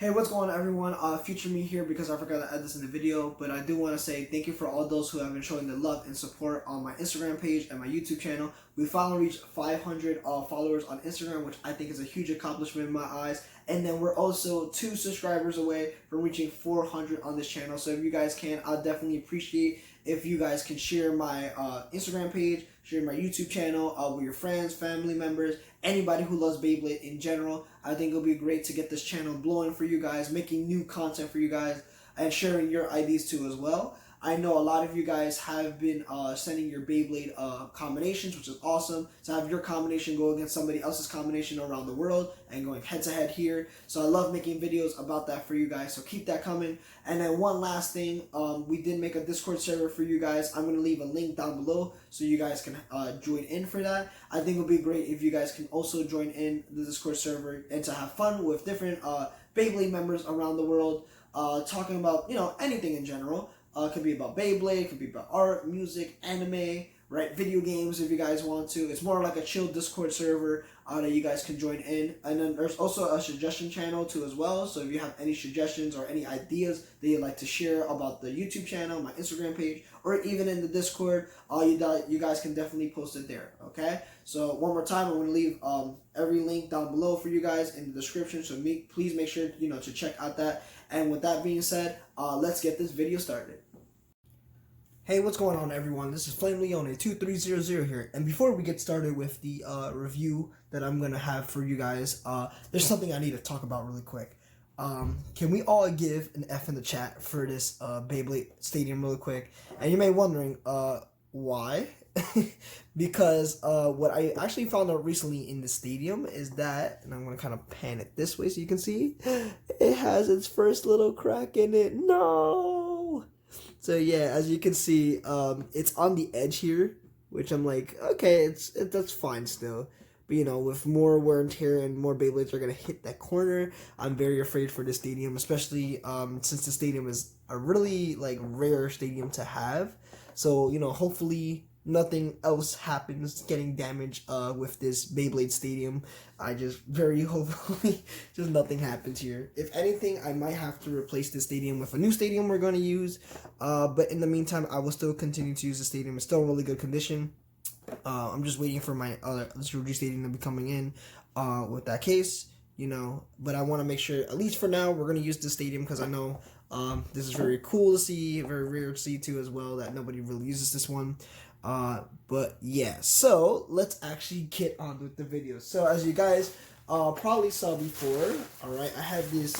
Hey, what's going on, everyone? Future me here because I forgot to add this in the video, but I do want to say thank you for all those who have been showing the love and support on my Instagram page and my YouTube channel. We finally reached 500 followers on Instagram, which I think is a huge accomplishment in my eyes. And then we're also 2 subscribers away from reaching 400 on this channel. So if you guys can, I'll definitely appreciate if you guys can share my Instagram page, share my YouTube channel with your friends, family members, anybody who loves Beyblade in general. I think it'll be great to get this channel blowing for you guys, making new content for you guys, and sharing your ideas too as well. I know a lot of you guys have been sending your Beyblade combinations, which is awesome. To have your combination go against somebody else's combination around the world and going head to head here. So I love making videos about that for you guys. So keep that coming. And then one last thing, we did make a Discord server for you guys. I'm going to leave a link down below so you guys can join in for that. I think it would be great if you guys can also join in the Discord server and to have fun with different Beyblade members around the world, talking about, anything in general. It could be about Beyblade, it could be about art, music, anime, right? Video games if you guys want to. It's more like a chill Discord server that you guys can join in. And then there's also a suggestion channel too as well. So if you have any suggestions or any ideas that you'd like to share about the YouTube channel, my Instagram page, or even in the Discord, you guys can definitely post it there, okay? So one more time, I'm going to leave every link down below for you guys in the description. So please make sure, to check out that. And with that being said, let's get this video started. Hey, what's going on, everyone? This is Flame Leone 2300 here, and before we get started with the review that I'm gonna have for you guys, there's something I need to talk about really quick. Can we all give an F in the chat for this Beyblade Stadium really quick? And you may be wondering, why? Because what I actually found out recently in the stadium is that, and I'm gonna kind of pan it this way so you can see, it has its first little crack in it. No. So yeah, as you can see, it's on the edge here, which I'm like, okay, that's fine still. But with more wear and tear and more Beyblades are gonna hit that corner, I'm very afraid for the stadium, especially since the stadium is a really rare stadium to have. So hopefully nothing else happens getting damaged with this Beyblade stadium. I just very hopefully just nothing happens here. If anything, I might have to replace this stadium with a new stadium we're going to use. But in the meantime, I will still continue to use the stadium. It's still in really good condition. I'm just waiting for my other stadium to be coming in with that case, But I want to make sure, at least for now, we're going to use the stadium because I know this is very cool to see, very rare to see too as well, that nobody really uses this one. But yeah, so let's actually get on with the video. So as you guys probably saw before, alright, I have this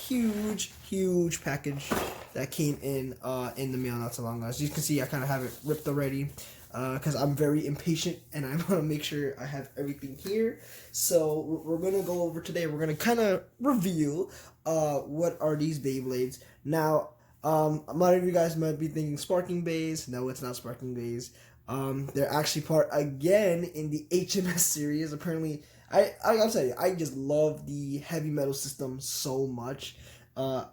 huge package that came in the mail not so long ago. As you can see, I kind of have it ripped already because I'm very impatient and I want to make sure I have everything here. So we're going to go over today, we're going to kind of reveal what are these Beyblades. Now, a lot of you guys might be thinking Sparking Bays. No, it's not Sparking Bays. They're actually part again in the HMS series. Apparently, I'll tell you, I just love the heavy metal system so much. Back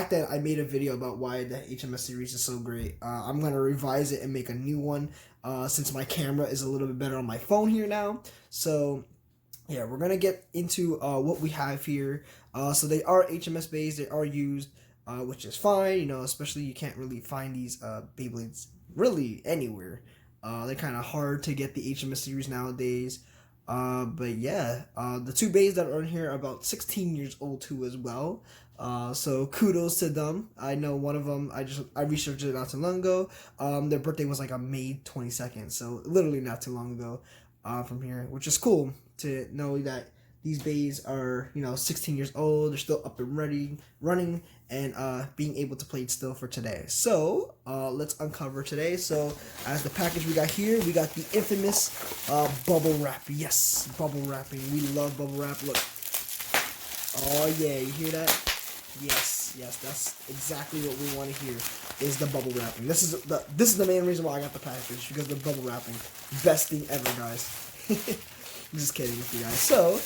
then I made a video about why the HMS series is so great. I'm gonna revise it and make a new one since my camera is a little bit better on my phone here now. So yeah, we're gonna get into what we have here. So they are HMS bays, they are used, which is fine, especially you can't really find these Beyblades really anywhere. They're kind of hard to get the HMS series nowadays. But yeah, the 2 bays that are in here are about 16 years old too as well. So kudos to them. I know one of them, I researched it not too long ago. Their birthday was on May 22nd, so literally not too long ago from here, which is cool to know that these bays are, 16 years old. They're still up and running, and being able to play it still for today. So let's uncover today. So as the package we got here, we got the infamous bubble wrap. Yes, bubble wrapping. We love bubble wrap. Look. Oh yeah, you hear that? Yes, that's exactly what we want to hear. Is the bubble wrapping. This is the main reason why I got the package, because the bubble wrapping. Best thing ever, guys. I'm just kidding with you guys. So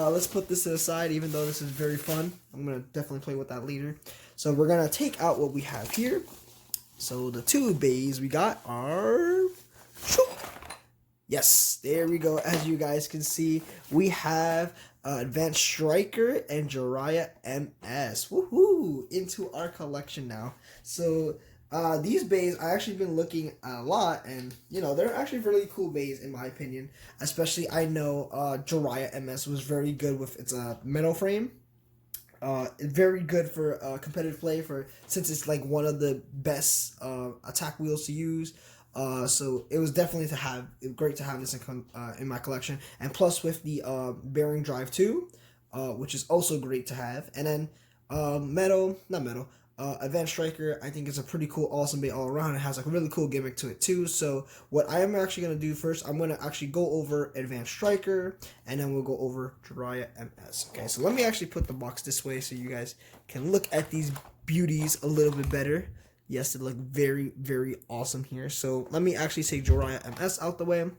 let's put this to the side, even though this is very fun. I'm going to definitely play with that later. So we're going to take out what we have here. So the 2 bays we got are... Yes, there we go. As you guys can see, we have Advanced Striker and Jiraiya MS. Woohoo! Into our collection now. So these bays I actually been looking at a lot, and they're actually really cool bays in my opinion. Especially I know Jiraiya MS was very good with its metal frame. Very good for competitive play since it's like one of the best attack wheels to use. So it was definitely great to have this in my collection, and plus with the bearing drive too, which is also great to have. And then Advanced Striker, I think is a pretty cool, awesome bait all around. It has like a really cool gimmick to it too. So what I am actually gonna do first, I'm gonna actually go over Advanced Striker, and then we'll go over Jiraiya MS. Okay, so let me actually put the box this way so you guys can look at these beauties a little bit better. Yes, they look very, very awesome here. So let me actually take Jiraiya MS out the way.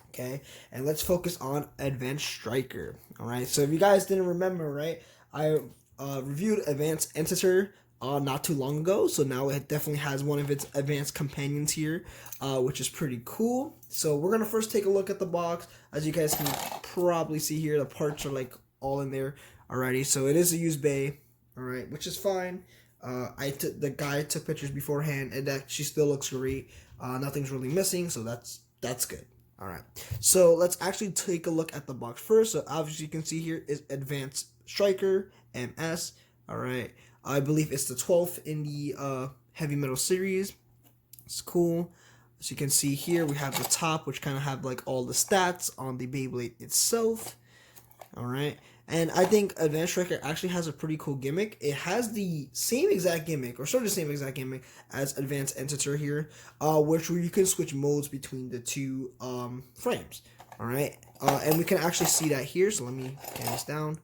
Okay, and let's focus on Advanced Striker. All right, so if you guys didn't remember, right, I reviewed Advanced Enter not too long ago. So now it definitely has one of its advanced companions here, which is pretty cool. So we're going to first take a look at the box. As you guys can probably see here, the parts are like all in there already. So it is a used bay, all right, which is fine. The guy took pictures beforehand, and that she still looks great. Nothing's really missing, so that's good. All right, so let's actually take a look at the box first. So obviously you can see here is Advanced Striker MS. All right, I believe it's the 12th in the heavy metal series. It's cool. As you can see here, we have the top, which kind of have like all the stats on the Beyblade itself. All right, and I think Advanced Striker actually has a pretty cool gimmick. It has the same exact gimmick, or sort of the same exact gimmick as Advanced Enter here, where you can switch modes between the two frames. All right, and we can actually see that here. So let me get this down.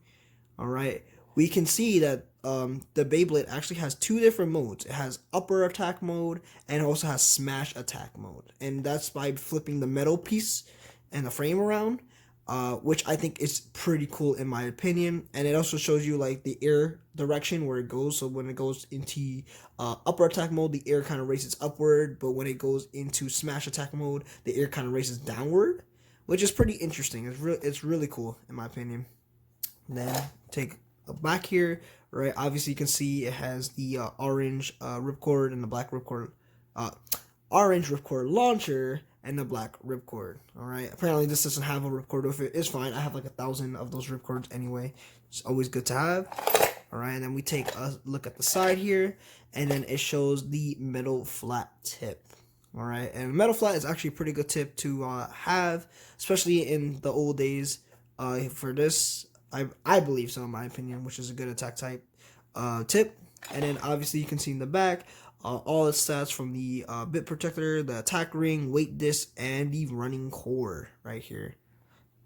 All right, we can see that the Beyblade actually has two different modes. It has upper attack mode, and it also has smash attack mode, and that's by flipping the metal piece and the frame around. Which I think is pretty cool in my opinion, and it also shows you like the air direction where it goes. So when it goes into upper attack mode, the air kind of races upward, but when it goes into smash attack mode, the air kind of races downward, which is pretty interesting. It's really cool in my opinion. And then take a back here, right? Obviously you can see it has the orange ripcord and the black ripcord, orange ripcord launcher and the black ripcord. All right, apparently this doesn't have a ripcord with it. It's fine. I have like 1,000 of those ripcords anyway. It's always good to have. All right, and then we take a look at the side here, and then it shows the metal flat tip. All right, and metal flat is actually a pretty good tip to have, especially in the old days. For this, I believe so in my opinion, which is a good attack type tip. And then obviously you can see in the back all its stats from the bit protector, the attack ring, weight disc, and the running core right here.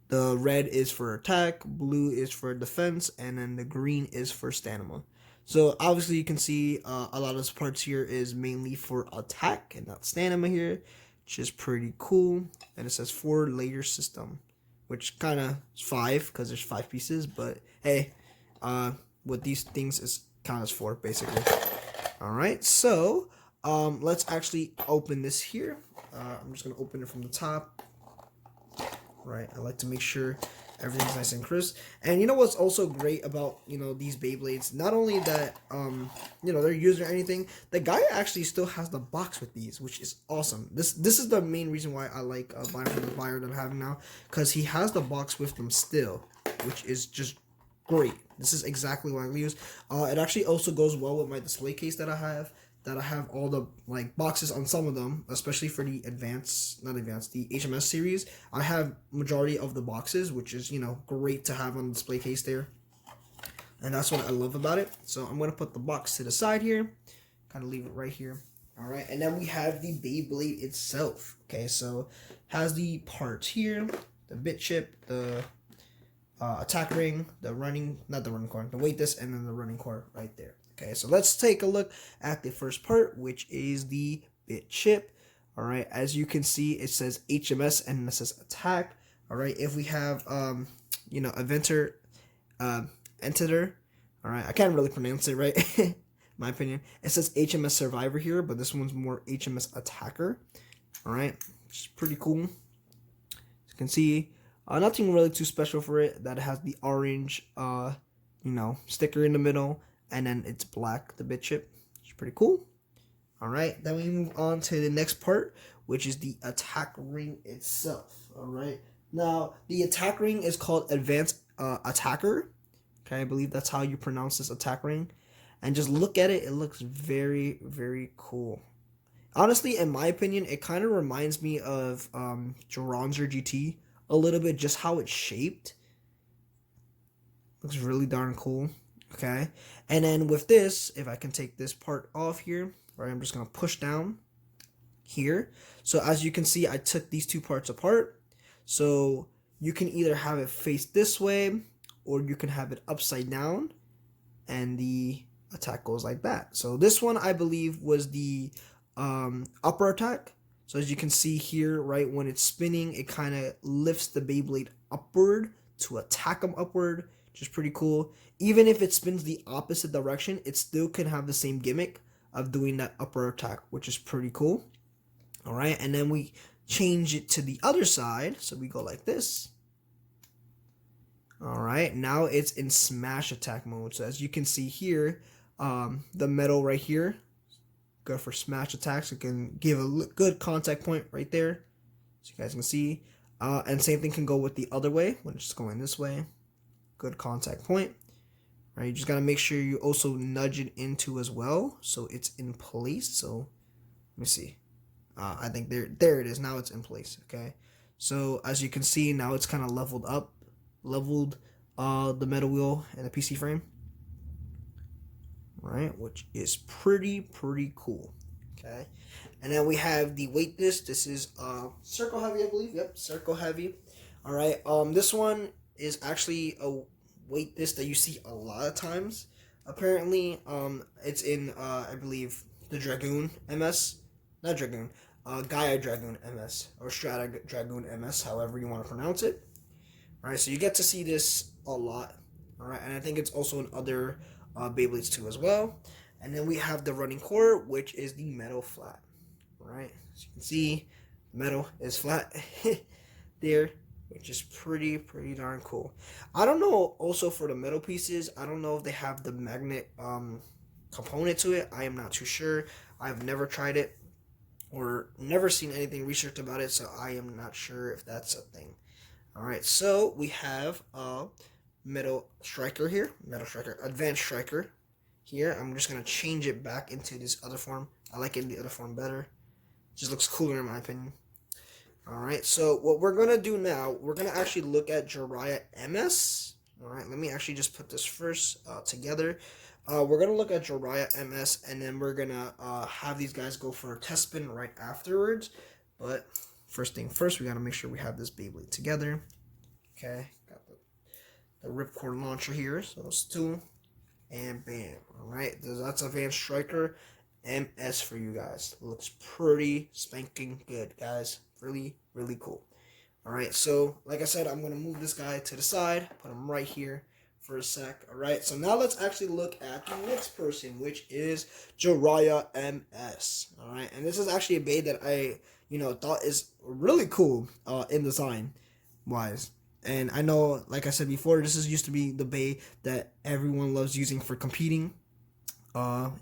The red is for attack, blue is for defense, and then the green is for stamina. So obviously you can see a lot of this parts here is mainly for attack and not stamina here, which is pretty cool. And it says 4-layer system, which kind of is 5 because there's 5 pieces, but hey, with these things is count as 4 basically. All right, so let's actually open this here. I'm just gonna open it from the top. Right, I like to make sure everything's nice and crisp. And you know what's also great about these Beyblades? Not only that they're used or anything, the guy actually still has the box with these, which is awesome. This is the main reason why I like buying from the buyer that I have now, because he has the box with them still, which is just great. This is exactly what I use. It actually also goes well with my display case that I have. I have all the boxes on some of them, especially for the the HMS series. I have majority of the boxes, which is great to have on the display case there. And that's what I love about it. So I'm gonna put the box to the side here, kind of leave it right here. All right, and then we have the Beyblade itself. Okay, so has the parts here, the bit chip, the attack ring, the weight disc, and then the running core right there. Okay, so let's take a look at the first part, which is the bit chip. All right, as you can see, it says HMS and it says attack. All right, if we have Enter. All right, I can't really pronounce it right. In my opinion, it says HMS Survivor here, but this one's more HMS Attacker. All right, which is pretty cool. As you can see, Nothing really too special for it. That it has the orange, sticker in the middle, and then it's black, the bit chip. It's pretty cool. All right, then we move on to the next part, which is the attack ring itself. All right, now the attack ring is called Advanced Attacker. Okay, I believe that's how you pronounce this attack ring. And just look at it; it looks very, very cool. Honestly, in my opinion, it kind of reminds me of Jiranzer GT a little bit, just how it's shaped. Looks really darn cool. Okay, and then with this, if I can take this part off here, right, I'm just gonna push down here. So as you can see, I took these two parts apart. So you can either have it face this way, or you can have it upside down, and the attack goes like that. So this one, I believe, was the upper attack. So as you can see here, right, when it's spinning, it kind of lifts the Beyblade upward to attack them upward, which is pretty cool. Even if it spins the opposite direction, it still can have the same gimmick of doing that upper attack, which is pretty cool. All right, and then we change it to the other side. So we go like this. All right, now it's in smash attack mode. So as you can see here, the metal right here, good for smash attacks. It can give a good contact point right there, so you guys can see. And same thing can go with the other way when it's going this way. Good contact point. Right, you just gotta make sure you also nudge it into as well, so it's in place. So let me see. I think there it is. Now it's in place. Okay, so as you can see, now it's kind of leveled the metal wheel and the PC frame. Right, which is pretty cool. Okay, and then we have the weight disc. This is circle heavy, I believe. Yep, circle heavy. All right, this one is actually a weight disc that you see a lot of times. Apparently, it's in I believe the Dragoon MS, not Dragoon, Gaia Dragoon MS or Strata Dragoon MS, however you want to pronounce it. All right, so you get to see this a lot. All right, and I think it's also in other Beyblades too as well. And then we have the running core, which is the metal flat. All right, as you can see, metal is flat there, which is pretty darn cool. I don't know also for the metal pieces, I don't know if they have the magnet component to it. I am not too sure. I've never tried it or never seen anything researched about it, so I am not sure if that's a thing. All right, so we have metal striker here, advanced striker here. I'm just gonna change it back into this other form. I like it in the other form better. It just looks cooler in my opinion. All right, so what we're gonna do now, we're gonna actually look at Jiraiya MS. All right, let me actually just put this first together. We're gonna look at Jiraiya MS, and then we're gonna have these guys go for a test spin right afterwards. But first thing first, we gotta make sure we have this Beyblade together. Okay, got the ripcord launcher here, so those two, and bam. All right, that's Advanced Striker MS for you guys. Looks pretty spanking good, guys. Really cool. All right, so like I said, I'm gonna move this guy to the side, put him right here for a sec. All right, so now let's actually look at the next person, which is Jiraiya MS. All right, and this is actually a Bey that I thought is really cool in design wise. And I know, like I said before, this used to be the Bey that everyone loves using for competing.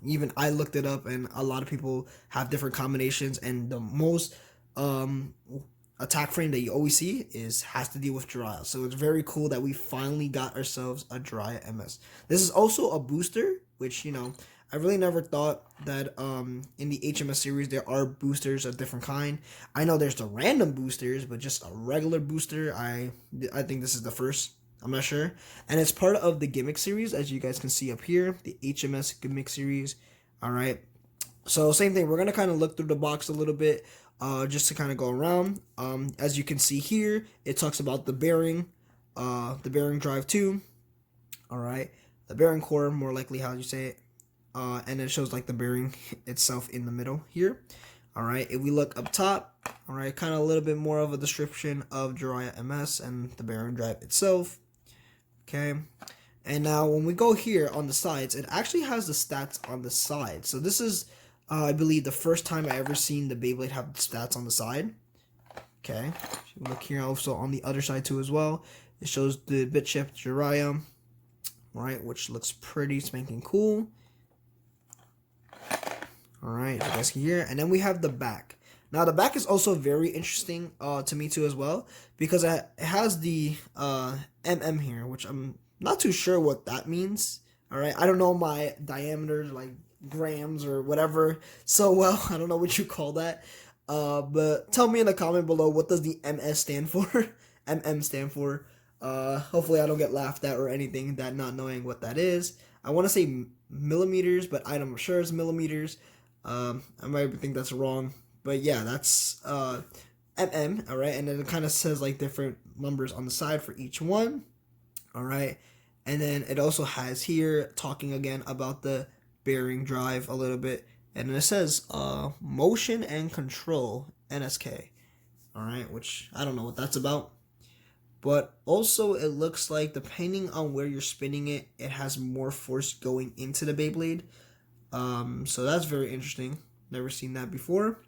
Even I looked it up, and a lot of people have different combinations, and the most attack frame that you always see has to deal with Jiraiya. So it's very cool that we finally got ourselves a Jiraiya MS. This is also a booster, which I really never thought that in the HMS series there are boosters of different kind. I know there's the random boosters, but just a regular booster, I think this is the first. I'm not sure. And it's part of the gimmick series, as you guys can see up here, the HMS gimmick series. All right. So same thing. We're going to kind of look through the box a little bit just to kind of go around. As you can see here, it talks about the bearing drive 2. All right. The bearing core, more likely how you say it. And it shows like the bearing itself in the middle here. All right, if we look up top, all right, kind of a little bit more of a description of Jiraiya MS and the bearing drive itself. Okay, and now when we go here on the sides, it actually has the stats on the side. So this is, I believe, the first time I ever seen the Beyblade have the stats on the side. Okay, look here also on the other side too as well. It shows the bit chip Jiraiya, right, which looks pretty spanking cool. All right, you guys can hear, and then we have the back. Now the back is also very interesting to me too as well, because it has the MM here, which I'm not too sure what that means. All right, I don't know my diameter, like grams or whatever, so well. I don't know what you call that. But tell me in the comment below, what does the MS stand for? MM stand for. Hopefully I don't get laughed at or anything that not knowing what that is. I want to say millimeters, but I'm sure it's millimeters. I might think that's wrong, but yeah, that's MM. All right, and then it kind of says like different numbers on the side for each one. All right, and then it also has here talking again about the bearing drive a little bit, and then it says motion and control NSK. All right, which I don't know what that's about, but also it looks like depending on where you're spinning it, it has more force going into the Beyblade. So that's very interesting. Never seen that before.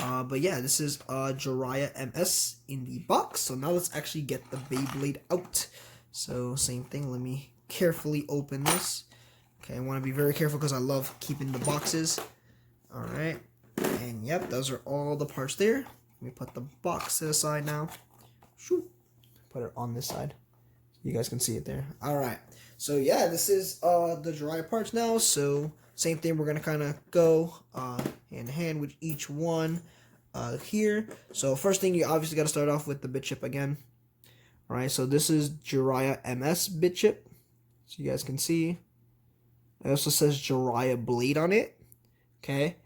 But yeah, this is Jiraiya MS in the box. So now let's actually get the Beyblade out. So same thing. Let me carefully open this. Okay, I want to be very careful because I love keeping the boxes. All right, and yep, those are all the parts there. Let me put the box to the side now. Shoot, put it on this side. You guys can see it there. All right. So yeah, this is the Jiraiya parts now. So same thing, we're gonna kind of go hand in hand with each one here. So first thing, you obviously got to start off with the bit chip again. All right, so this is Jiraiya MS bit chip. So you guys can see. It also says Jiraiya Blade on it. Okay.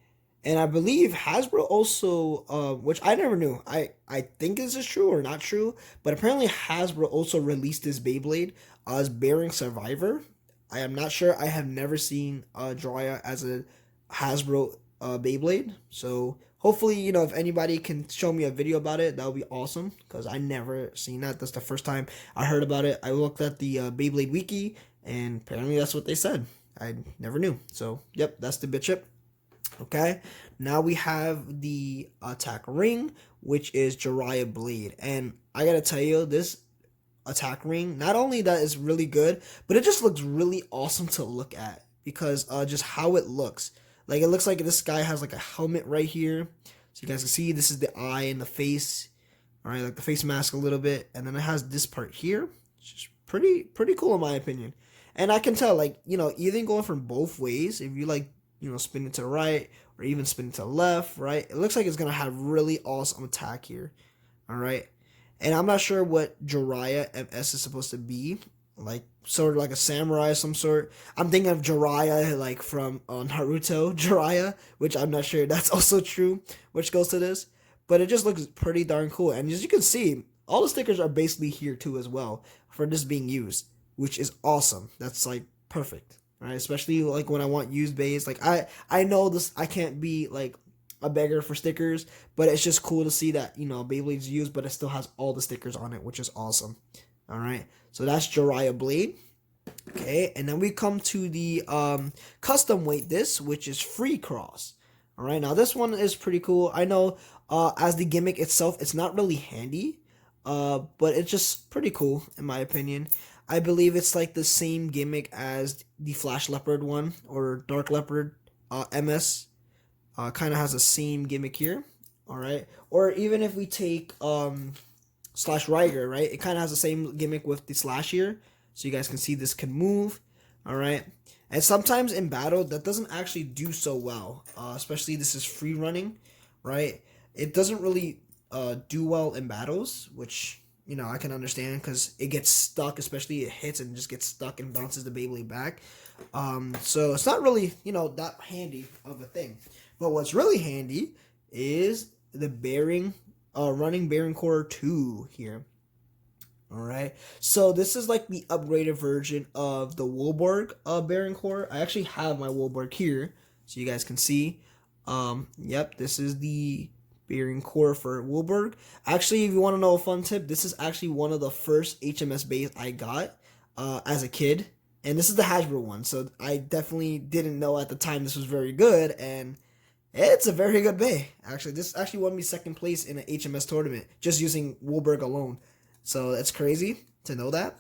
And I believe Hasbro also, which I never knew. I think this is true or not true, but apparently Hasbro also released this Beyblade as Bearing Survivor. I am not sure. I have never seen Jiraiya as a Hasbro Beyblade. So hopefully, you know, if anybody can show me a video about it, that would be awesome, because I never seen that. That's the first time I heard about it. I looked at the Beyblade wiki, and apparently that's what they said. I never knew. So yep, that's the bit chip. Okay, now we have the attack ring, which is Jiraiya Blade, and I gotta tell you, this attack ring, not only that is really good, but it just looks really awesome to look at, because just how it looks. Like, it looks like this guy has like a helmet right here, so you guys can see this is the eye and the face. All right, like the face mask a little bit, and then it has this part here, which is pretty cool in my opinion. And I can tell, like, you know, even going from both ways, if you like, you know, spin it to the right or even spin it to the left, right? It looks like it's going to have really awesome attack here. All right. And I'm not sure what Jiraiya MS is supposed to be. Like, sort of like a samurai of some sort. I'm thinking of Jiraiya, like from Naruto Jiraiya, which I'm not sure that's also true, which goes to this. But it just looks pretty darn cool. And as you can see, all the stickers are basically here too as well for this being used, which is awesome. That's like perfect. Right, especially like when I want used bays. Like I know this, I can't be like a beggar for stickers, but it's just cool to see that, you know, Beyblade's used, but it still has all the stickers on it, which is awesome. All right, so that's Jiraiya Blade. Okay, and then we come to the custom weight disc, which is Free Cross. All right, now this one is pretty cool. I know as the gimmick itself, it's not really handy, but it's just pretty cool in my opinion. I believe it's like the same gimmick as the Flash Leopard one, or Dark Leopard MS. Kind of has the same gimmick here. All right. Or even if we take Slash Riger, right? It kind of has the same gimmick with the Slash here. So you guys can see this can move. All right. And sometimes in battle, that doesn't actually do so well. Especially this is free running, right? It doesn't really do well in battles, which, you know, I can understand, because it gets stuck, especially it hits and just gets stuck and bounces the Beyblade back. So it's not really, you know, that handy of a thing. But what's really handy is the bearing, running bearing core 2 here. All right. So this is like the upgraded version of the Wolborg bearing core. I actually have my Wolborg here, so you guys can see. Yep, this is the bearing core for Wolborg. Actually, if you want to know a fun tip, this is actually one of the first HMS bays I got as a kid, and this is the Hasbro one. So I definitely didn't know at the time this was very good, and It's a very good bay. Actually, this actually won me second place in an HMS tournament just using Woolberg alone. So that's crazy to know that.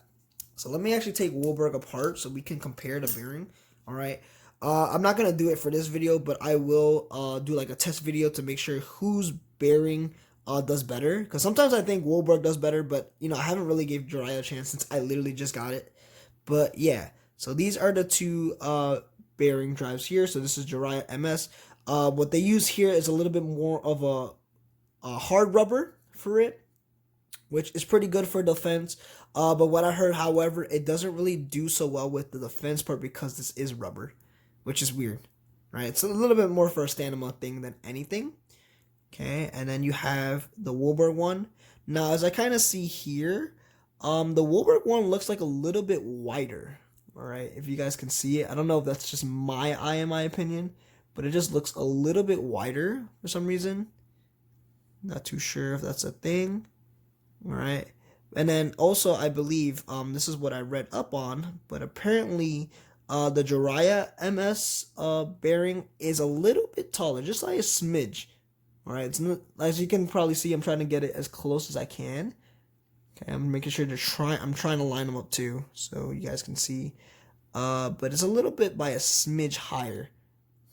So let me actually take Woolberg apart so we can compare the bearing. All right. I'm not gonna do it for this video, but I will do like a test video to make sure whose bearing does better. Because sometimes I think Woolberg does better, but you know I haven't really gave Jiraiya a chance since I literally just got it. But yeah, so these are the two bearing drives here. So this is Jiraiya MS. What they use here is a little bit more of a hard rubber for it, which is pretty good for defense. But what I heard, however, it doesn't really do so well with the defense part because this is rubber, which is weird, right? It's a little bit more for a stamina thing than anything. Okay, and then you have the Woolberg one. Now, as I kind of see here, the Woolberg one looks like a little bit wider. All right, if you guys can see it, I don't know if that's just my eye in my opinion, but it just looks a little bit wider for some reason. Not too sure if that's a thing. All right. And then also I believe this is what I read up on, but apparently the Jiraiya MS bearing is a little bit taller, just like a smidge. All right, it's not, as you can probably see, I'm trying to get it as close as I can. Okay, I'm making sure I'm trying to line them up too, so you guys can see. But it's a little bit by a smidge higher.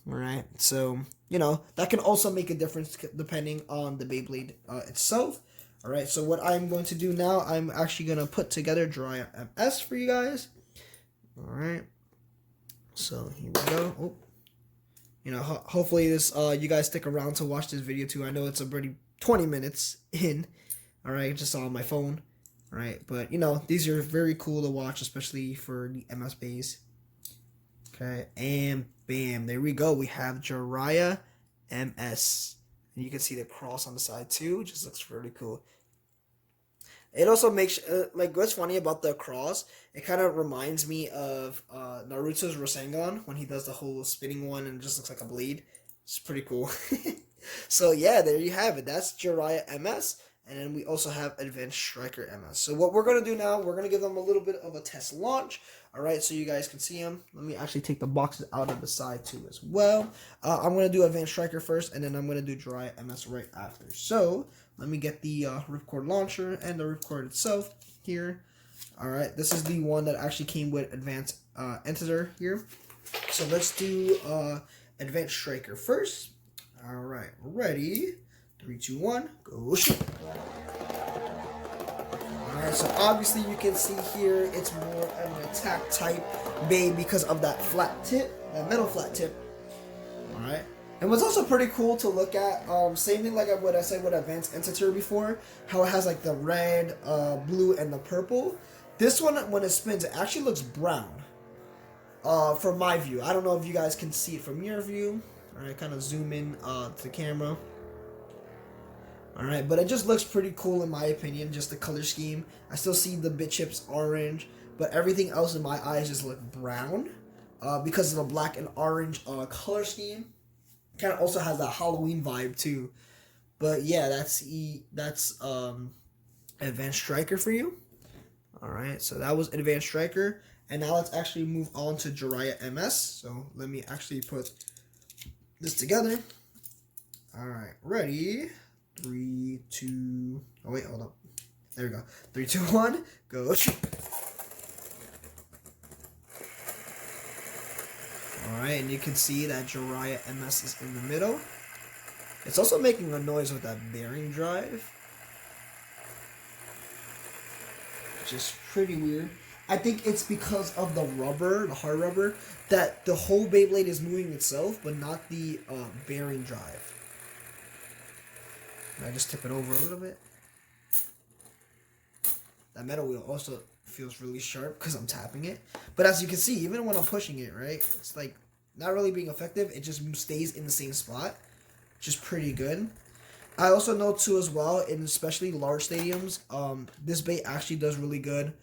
All right, so you know that can also make a difference depending on the Beyblade itself. All right, so what I'm going to do now, I'm actually going to put together Jiraiya MS for you guys. All right, so here we go. Oh. You know, hopefully this you guys stick around to watch this video too. I know it's already 20 minutes in. All right, just on my phone. All right, but you know these are very cool to watch, especially for the MS bays. Okay, and bam, there we go. We have Jiraiya MS, and you can see the cross on the side too. Just looks really cool. It also makes like what's funny about the cross. It kind of reminds me of Naruto's Rasengan when he does the whole spinning one and it just looks like a blade. It's pretty cool. So yeah, there you have it. That's Jiraiya MS, and then we also have Advanced Striker MS. So what we're gonna do now, we're gonna give them a little bit of a test launch. All right, so you guys can see them. Let me actually take the boxes out of the side too as well. I'm gonna do Advanced Striker first, and then I'm gonna do Jiraiya MS right after. So let me get the ripcord launcher and the ripcord itself here. All right, this is the one that actually came with Advanced Enter here. So let's do Advanced Striker first. All right, ready? 3, 2, 1, go shoot. All right, so obviously you can see here it's more of an attack type bay because of that flat tip, that metal flat tip. All right. And what's also pretty cool to look at, same thing like what I said with Advanced Enter before, how it has like the red, blue, and the purple. This one, when it spins, it actually looks brown. From my view, I don't know if you guys can see it from your view. All right, kind of zoom in to the camera. All right, but it just looks pretty cool in my opinion, just the color scheme. I still see the bit chips orange, but everything else in my eyes just look brown because of the black and orange color scheme. Kind of also has that Halloween vibe too. But yeah, that's Advanced Striker for you. All right, so that was Advanced Striker, and now let's actually move on to Jiraiya MS. So let me actually put this together. All right, ready? 3, 2. Oh wait, hold up. There we go. 3, 2, 1. Go. Alright, and you can see that Jiraiya MS is in the middle. It's also making a noise with that bearing drive, which is pretty weird. I think it's because of the rubber, the hard rubber, that the whole Beyblade is moving itself, but not the bearing drive. I just tip it over a little bit. That metal wheel also feels really sharp because I'm tapping it. But as you can see, even when I'm pushing it, right, it's like not really being effective. It just stays in the same spot, which is pretty good. I also know too as well, in especially large stadiums, this bay actually does really good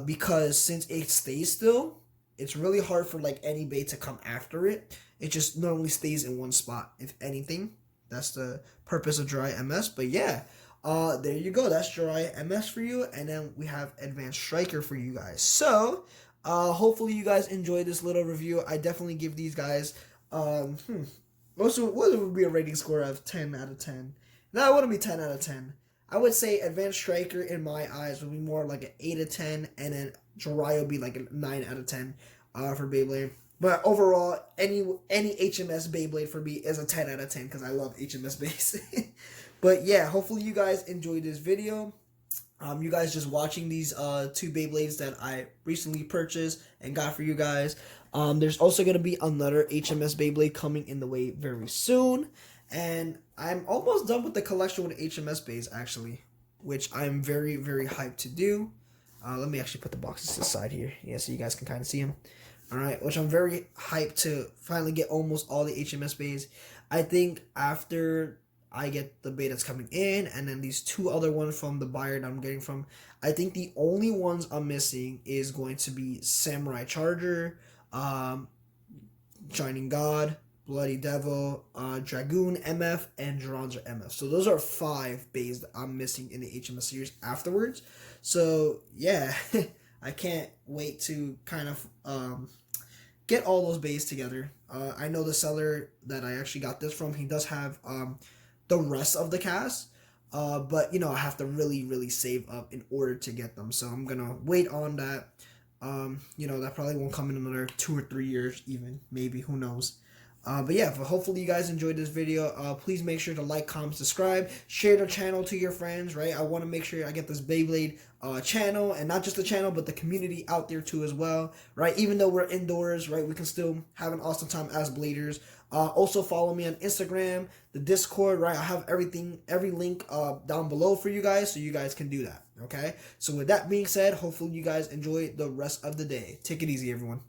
because since it stays still, it's really hard for like any bay to come after it. It just normally stays in one spot, if anything. That's the purpose of Jiraiya MS. But yeah, there you go. That's Jiraiya MS for you. And then we have Advanced Striker for you guys. So, hopefully you guys enjoyed this little review. I definitely give these guys, what would be a rating score of 10 out of 10? No, it wouldn't be 10 out of 10. I would say Advanced Striker in my eyes would be more like an 8 out of 10, and then Jiraiya would be like a 9 out of 10 for Beyblade. But overall, any HMS Beyblade for me is a 10 out of 10 because I love HMS base. But yeah, hopefully you guys enjoyed this video. You guys just watching these two Beyblades that I recently purchased and got for you guys. There's also going to be another HMS Beyblade coming in the way very soon. And I'm almost done with the collection with HMS Bays, actually, which I'm very, very hyped to do. Let me actually put the boxes to the side here. Yeah, so you guys can kind of see them. Alright, which I'm very hyped to finally get almost all the HMS Bays. I think after I get the bay that's coming in, and then these two other ones from the buyer that I'm getting from, I think the only ones I'm missing is going to be Samurai Charger, Shining God, Bloody Devil, Dragoon MF, and Dranzer MF. So those are 5 bays that I'm missing in the HMS series afterwards. So yeah, I can't wait to kind of get all those bays together. I know the seller that I actually got this from, he does have the rest of the cast, but you know, I have to really save up in order to get them, so I'm gonna wait on that. You know, that probably won't come in another 2 or 3 years, even, maybe, who knows. But yeah, hopefully you guys enjoyed this video. Please make sure to like, comment, subscribe, share the channel to your friends, right? I want to make sure I get this Beyblade channel, and not just the channel, but the community out there too as well, right? Even though we're indoors, right, we can still have an awesome time as Bladers. Also follow me on Instagram, the Discord, right? I have every link down below for you guys, so you guys can do that, okay? So with that being said, hopefully you guys enjoy the rest of the day. Take it easy, everyone.